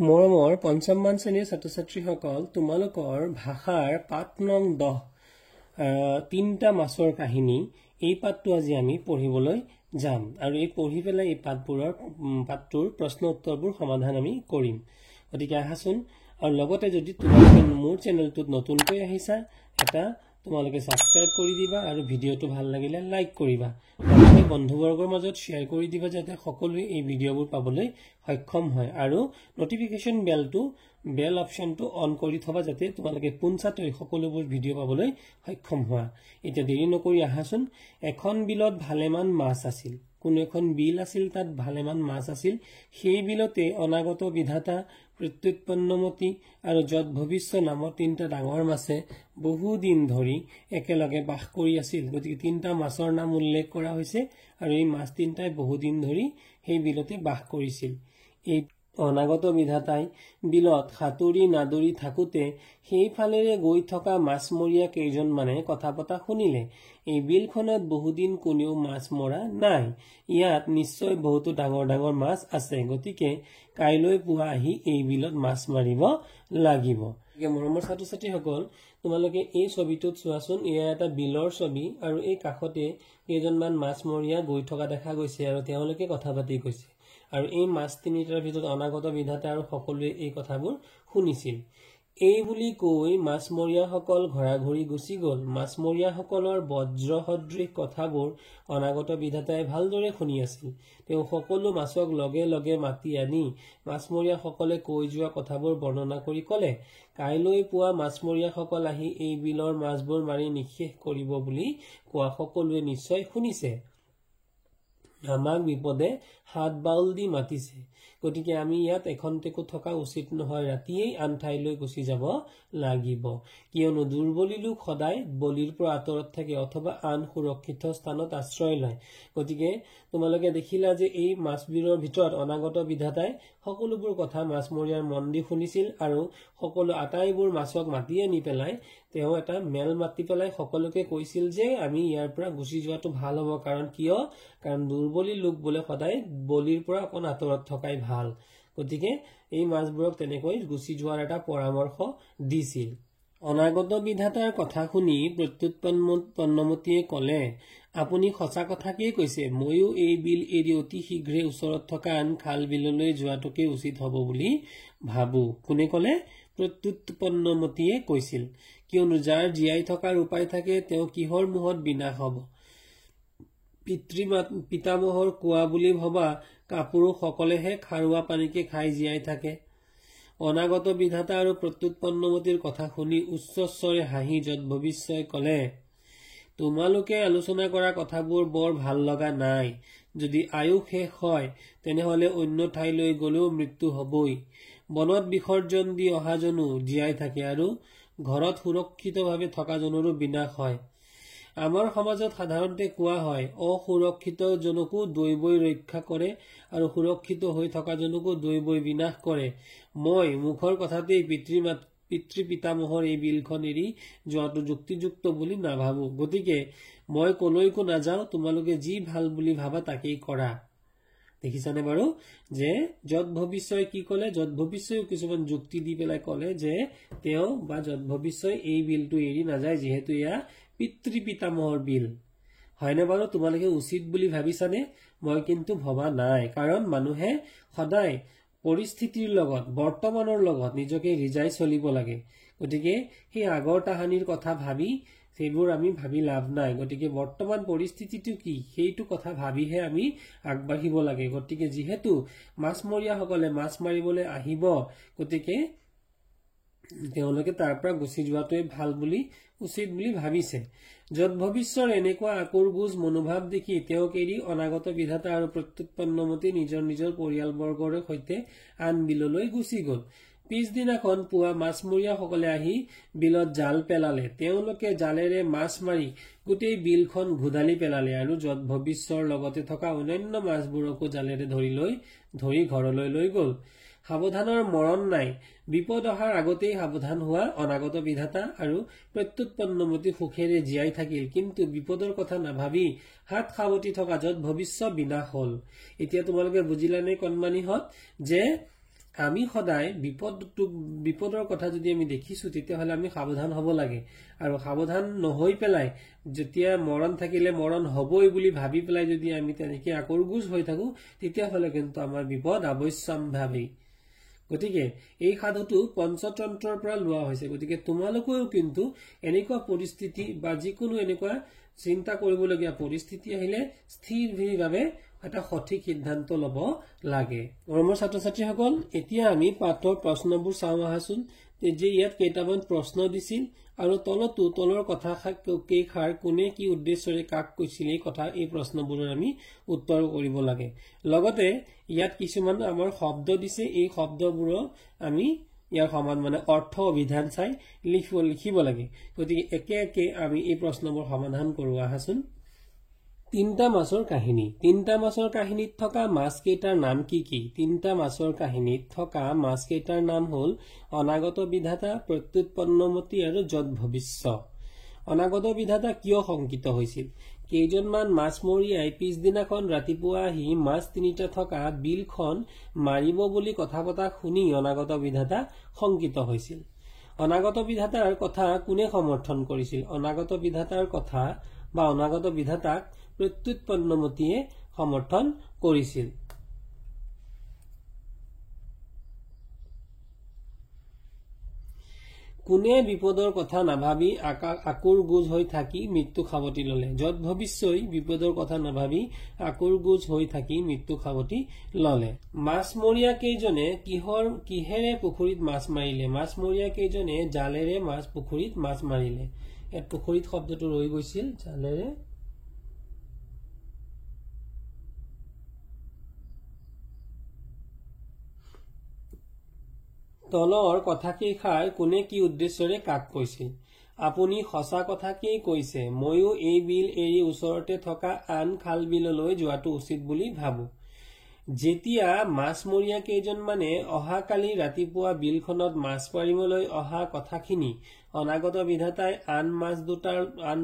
মৰমৰ পঞ্চমমান শ্ৰেণীৰ ছাত্ৰ ছাত্ৰীসকল তোমালোকৰ ভাষাৰ পাঠ নং 10 তিনিটা মাছৰ কাহিনী এই পাঠটো আজি আমি পঢ়িবলৈ যাম আৰু এই পঢ়ি পেলাই এই পাঠটোৰ প্ৰশ্ন উত্তৰবোৰ সমাধান আমি কৰিম। গতিকে আহাচোন আৰু লগতে যদি তোমালোকে মোৰ চেনেলটোত নতুনকৈ আহিছা এটা তোমালোকে সাবস্ক্ৰাইব কৰি দিবা আৰু ভিডিওটো ভাল লাগিলে লাইক কৰিবা। লগতে বন্ধুবৰ্গৰ মাজত শেয়াৰ কৰি দিবা যাতে সকলোৱে এই ভিডিওবোৰ পাবলৈ সক্ষম হয় আৰু নটিফিকেশন বেল অপশনটো অন কৰি থবা যাতে তোমালোকে পোনছাটৈ সকলোবোৰ ভিডিও পাবলৈ সক্ষম হোৱা। এতিয়া দেৰি নকৰি আহাচোন। এখন বিলত ভালেমান মাছ আছিল। কোন এখন বিল আছিল তাত ভালেমান মাছ আছিল। সেই বিলতে অনাগত বিধাতা, প্ৰত্যুৎপন্নমতি আৰু যত ভৱিষ্য নামৰ তিনিটা ডাঙৰ মাছে বহু দিন ধৰি একেলগে বাস কৰি আছিল। গতিকে তিনিটা মাছৰ নাম উল্লেখ কৰা হৈছে আৰু এই মাছ তিনিটাই বহু দিন ধৰি সেই বিলতে বাস কৰিছিল। এই অনাগত বিধাতাই বিলত সাঁতুৰি নাদৰি থাকোতে সেইফালেৰে গৈ থকা মাছমৰীয়া কেইজনমানে কথা পতা শুনিলে। এই বিলখনত বহুদিন কোনেও মাছ মৰা নাই। ইয়াত নিশ্চয় বহুতো ডাঙৰ ডাঙৰ মাছ আছে। গতিকে কাইলৈ পুৱা আহি এই বিলত মাছ মাৰিব লাগিব। মৰমৰ ছাত্ৰ ছাত্ৰীসকল তোমালোকে এই ছবিটোত চোৱাচোন। এয়া এটা বিলৰ ছবি আৰু এই কাষতে কেইজনমান মাছমৰীয়া গৈ থকা দেখা গৈছে আৰু তেওঁলোকে কথা পাতি গৈছে আৰু এই মাছ তিনিটাৰ ভিতৰত অনাগত বিধাতা আৰু সকলোৱে এই কথাবোৰ শুনিছিল। এই বুলি কৈ মাছমৰীয়াসকল ঘৰাঘৰি গুচি গল। মাছমৰীয়াসকলৰ বজ্ৰ সদৃশ কথাবোৰ অনাগত বিধাতাই ভালদৰে শুনি আছিল। তেওঁ সকলো মাছক লগে লগে মাতি আনি মাছমৰীয়াসকলে কৈ যোৱা কথাবোৰ বৰ্ণনা কৰি কলে, কাইলৈ পুৱা মাছমৰীয়াসকল আহি এই বিলৰ মাছবোৰ মাৰি নিঃশেষ কৰিব বুলি কোৱা সকলোৱে নিশ্চয় শুনিছে। আমাক বিপদে হাত বাউল দি মাতিছে। গতিকে আমি ইয়াত এখন্তেকো থকা উচিত নহয়। ৰাতিয়েই আন ঠাইলৈ গুচি যাব লাগিব। কিয়নো দুৰ্বলী লোক সদায় বলিৰ পৰা আঁতৰত থাকে অথবা আন সুৰক্ষিত স্থানত আশ্ৰয় লয়। গতিকে তোমালোকে দেখিলা যে এই মাছবিলৰ ভিতৰত অনাগত বিধাতাই সকলোবোৰ কথা মাছমৰীয়াৰ মন দি শুনিছিল আৰু সকলো আটাইবোৰ মাছক মাতি আনি পেলাই তেওঁ এটা মেল মাতি পেলাই সকলোকে কৈছিল যে আমি ইয়াৰ পৰা গুচি যোৱাটো ভাল হ'ব। কাৰণ দুৰ্বলী লোক বোলে সদায় বলিৰ পৰা অকণ আঁতৰত থকাই ভাল। গতিকে এই মাছবোৰক তেনেকৈ গুচি যোৱাৰ এটা পৰামৰ্শ দিছিল। অনাগত বিধাতাৰ কথা শুনি প্ৰত্যুৎপন্নমতিয়ে কলে, আপুনি সঁচা কথাকেই কৈছে। ময়ো এই বিল এৰি অতি শীঘ্ৰে ওচৰত থকা আন খাল বিললৈ যোৱাটোকে উচিত হ'ব বুলি ভাবো। কোনে কলে? প্ৰত্যুৎপন্নমতিয়ে কৈছিল। কিয়নো যাৰ জীয়াই থকাৰ উপায় থাকে তেওঁ কিহৰ মুহত বিনাশ হব। পিতামহৰ কোৱা বুলি ভবা কাপুৰুষ সকলেহে খাৰুৱা পানীকে খাই জীয়াই থাকে। অনাগত বিধাতা আৰু প্ৰত্যুৎপন্নমতিৰ কথা শুনি উচ্চস্বৰে হাঁহি যত ভৱিষ্যই কলে, তোমালোকে আলোচনা কৰা কথাবোৰ বৰ ভাল লগা নাই। যদি আয়ুস শেষ হয় তেনেহলে অন্য ঠাইলৈ গলেও মৃত্যু হবই। বনত বিসৰ্জন দি অহাজনো জীয়াই থাকে আৰু ঘৰত সুৰক্ষিতভাৱে থকাজনৰো বিনাশ হয়। আমাৰ সমাজত সাধাৰণতে কোৱা হয়, অসুৰক্ষিত জনকো দৈৱই ৰক্ষা কৰে আৰু সুৰক্ষিত হৈ থকাজনকো দৈৱই বিনাশ কৰে। মই মুখৰ কথাতেই পিতৃ পিতামহৰ এই বিলখন এৰি যোৱাটো যুক্তিযুক্ত বুলি নাভাবো। গতিকে মই কলৈকো নাযাওঁ। তোমালোকে যি ভাল বুলি ভাবা তাকেই কৰা। দেখিছানে বাৰু যে যত ভৱিষ্যই কি কলে? যত ভৱিষ্যই কিছুমান যুক্তি দি পেলাই কলে যে তেওঁ বা যত ভৱিষ্যই এই বিলটো এৰি নাযায় যিহেতু এয়া পিতৃ পিতামহৰ বিল। হয়নে বাৰু? তোমালোকে উচিত বুলি ভাবিছানে? মই কিন্তু ভবা নাই। কাৰণ মানুহে সদায় পৰিস্থিতিৰ লগত বৰ্তমানৰ লগত নিজকে ৰিজাই চলিব লাগে। গতিকে সেই আগৰ তাহানিৰ কথা ভাবি সেইবোৰ আমি ভাবি লাভ নাই। গতিকে বৰ্তমান পৰিস্থিতিটো কি সেইটো কথা ভাবিহে আমি আগবাঢ়িব লাগে। গতিকে যিহেতু মাছমৰীয়াসকলে মাছ মাৰিবলৈ আহিব গতিকে তেওঁলোকে তাৰ পৰা গুচি যোৱাটোৱে ভাল বুলি উচিত বুলি ভাবিছে। যত ভৱিষ্যৰ এনেকুৱা আকুৰগুজ মনোভাৱ দেখি তেওঁক এৰি অনাগত বিধাতা আৰু প্ৰত্যুৎপন্নমতি নিজৰ নিজৰ পৰিয়ালবৰ্গৰ সৈতে আন বিললৈ গুচি গল। পিছদিনাখন পুৱা মাছমৰীয়াসকলে আহি বিলত জাল পেলালে। তেওঁলোকে জালেৰে মাছ মাৰি গোটেই বিলখন ঘোদালি পেলালে আৰু যত ভৱিষ্যৰ লগতে থকা অন্যান্য মাছবোৰকো জালেৰে ধৰি ঘৰলৈ লৈ গল। সাৱধানৰ মৰণ নাই। বিপদ অহাৰ আগতেই সাৱধান হোৱা অনাগত বিধাতা আৰু প্ৰত্যুৎপন্নমতি সুখেৰে জীয়াই থাকিল। কিন্তু বিপদৰ কথা নাভাবি হাত সাৱটি থকা যত ভৱিষ্য বিনাশ হল। এতিয়া তোমালোকে বুজিলানে কণমানিহঁত যে আমি সদায় বিপদৰ কথা যদি আমি দেখিছো তেতিয়াহলে আমি সাৱধান হ'ব লাগে আৰু সাৱধান নহৈ পেলাই যেতিয়া মৰণ থাকিলে মৰণ হ'বই বুলি ভাবি পেলাই যদি আমি তেনেকৈ আকৰগুজ হৈ থাকো তেতিয়াহলে কিন্তু আমাৰ বিপদ অৱশ্যম্ভাৱী গতিকে এই সাধুটো পঞ্চতন্ত্ৰৰ পৰা লোৱা হৈছে গতিকে তোমালোকেও কিন্তু এনেকুৱা পৰিস্থিতি বা যিকোনো এনেকুৱা চিন্তা কৰিবলগীয়া পৰিস্থিতি আহিলে স্থিৰভাৱে এটা সঠিক সিদ্ধান্ত লব লাগে মৰমৰ ছাত্ৰ ছাত্ৰীসকল এতিয়া আমি পাঠৰ প্ৰশ্নবোৰ চাওঁ আহাচোন যে ইয়াত কেইটামান প্ৰশ্ন দিছিল আৰু তলৰ কথা কেইষাৰ কোনে কি উদ্দেশ্যৰে কাক কৈছিল এই কথা এই প্ৰশ্নবোৰৰ আমি উত্তৰ কৰিব লাগে লগতে ইয়াত কিছুমান আমাৰ শব্দ দিছে এই শব্দবোৰৰ আমি ইয়াৰ সমান মানে অৰ্থ অভিধান চাই লিখিব লাগে গতিকে একে একে আমি এই প্ৰশ্নবোৰ সমাধান কৰো আহাচোন তিনটা মাছৰ কাহিনীত থকা মাছ কেইটাৰ নাম কি কি তিনটা মাছৰ কাহিনীত থকা মাছ কেইটাৰ নাম হ'ল অনাগত বিধাতা প্ৰত্যুৎপন্নমতি আৰু যত ভৱিষ্য অনাগত বিধাতা কিয় শংকিত হৈছিল কেইজনমান মাছমৰীয়াই পিছদিনাখন ৰাতিপুৱা আহি মাছ তিনিটা থকা বিলখন মাৰিব বুলি কথা পতা শুনি অনাগত বিধাতা শংকিত হৈছিল অনাগত বিধাতাৰ কথা কোনে সমৰ্থন কৰিছিল অনাগত বিধাতাৰ কথা বা অনাগত বিধাতাক প্ৰত্যুৎপন্নমতিয়ে সমৰ্থন কৰিছিল কোনে বিপদৰ কথা নাভাবি আকুৰ গুজ হৈ থাকি মৃত্যু খাবতি ললে যত ভৱিষ্যই বিপদৰ কথা নাভাবি আকুৰ গুজ হৈ থাকি মৃত্যু খাবতি ললে মাছমৰীয়া কেইজনে কিহেৰে পুখুৰীত মাছ মাৰিলে মাছমৰীয়া কেইজনে জালেৰে পুখুৰীত মাছ মাৰিলে ইয়াত পুখুৰীত শব্দটো ৰৈ গৈছিল জালেৰে তলৰ কথাকেইষাৰ কোনে কি উদ্দেশ্যৰে কাক কৈছিল আপুনি সঁচা কথাকেই কৈছে ময়ো এই বিল এৰি ওচৰতে থকা আন খাল বিললৈ যোৱাটো উচিত বুলি ভাবো যেতিয়া মাছমৰীয়া কেইজনমানে অহাকালি ৰাতিপুৱা বিলখনত মাছ মাৰিবলৈ অহা কথাখিনি অনাগত বিধাতাই আন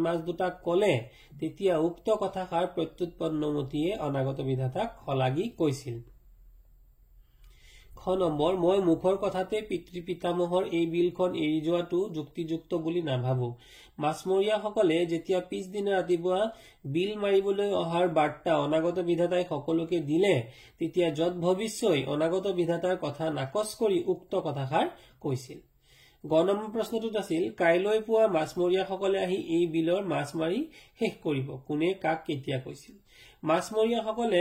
মাছ দুটাক কলে তেতিয়া উক্ত কথাষাৰ প্ৰত্যুৎপন্নমতিয়ে অনাগত বিধাতাক শলাগি কৈছিল খ নম্বৰ মই মুখৰ কথাতে পিতৃ পিতামহৰ এই বিলখন এৰি যোৱাটো যুক্তিযুক্ত বুলি নাভাবো মাছমৰীয়াসকলে যেতিয়া পিছদিনা ৰাতিপুৱা বিল মাৰিবলৈ অহাৰ বাৰ্তা অনাগত বিধাতাই সকলোকে দিলে তেতিয়া যত ভৱিষ্যই অনাগত বিধাতাৰ কথা নাকচ কৰি উক্ত কথাষাৰ কৈছিল গ নম্বৰ প্ৰশ্নটোত আছিল কাইলৈ পুৱা মাছমৰীয়াসকলে আহি এই বিলৰ মাছ মাৰি শেষ কৰিব কোনে কাক কেতিয়া কৈছিল মাছমৰীয়াসকলে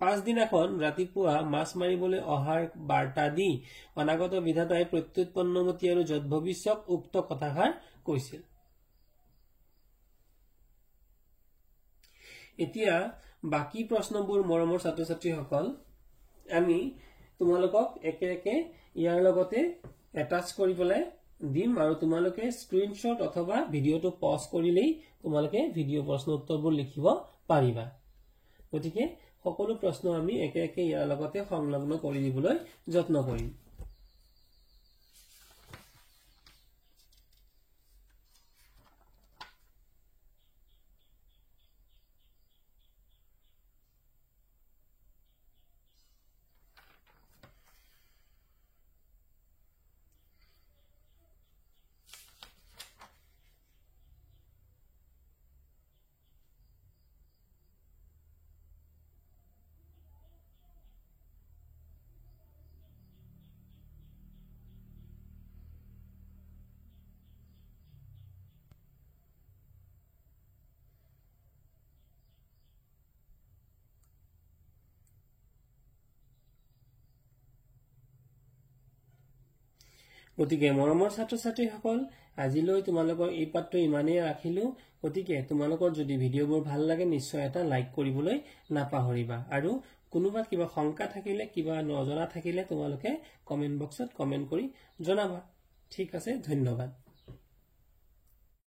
পাছদিনাখন ৰাতিপুৱা মাছ মাৰিবলৈ অহাৰ বাৰ্তা দি অনাগত বিধাতাই প্ৰত্যুৎপন্নমতি আৰু যত ভৱিষ্যক উক্ত কথাষাৰ কৈছিল এতিয়া বাকি প্ৰশ্নবোৰ মৰমৰ ছাত্ৰ ছাত্ৰীসকল আমি তোমালোকক একে একে ইয়াৰ লগতে এটাচ কৰি পেলাই দিম আৰু তোমালোকে স্ক্ৰিনশ্বট অথবা ভিডিওটো পজ কৰিলেই তোমালোকে ভিডিও প্ৰশ্ন উত্তৰবোৰ লিখিব পাৰিবা গতিকে সকলো প্ৰশ্ন আমি একে একে ইয়াৰ লগতে সংলগ্ন কৰি দিবলৈ যত্ন কৰিম গতিকে মৰমৰ ছাত্ৰ ছাত্ৰীসকল আজিলৈ তোমালোকৰ এই পাঠটো ইমানেই ৰাখিলো গতিকে তোমালোকৰ যদি ভিডিওবোৰ ভাল লাগে নিশ্চয় এটা লাইক কৰিবলৈ নাপাহৰিবা আৰু কোনোবা কিবা শংকা থাকিলে কিবা নজনা থাকিলে তোমালোকে কমেন্ট বক্সত কমেন্ট কৰি জনাবা ঠিক আছে ধন্যবাদ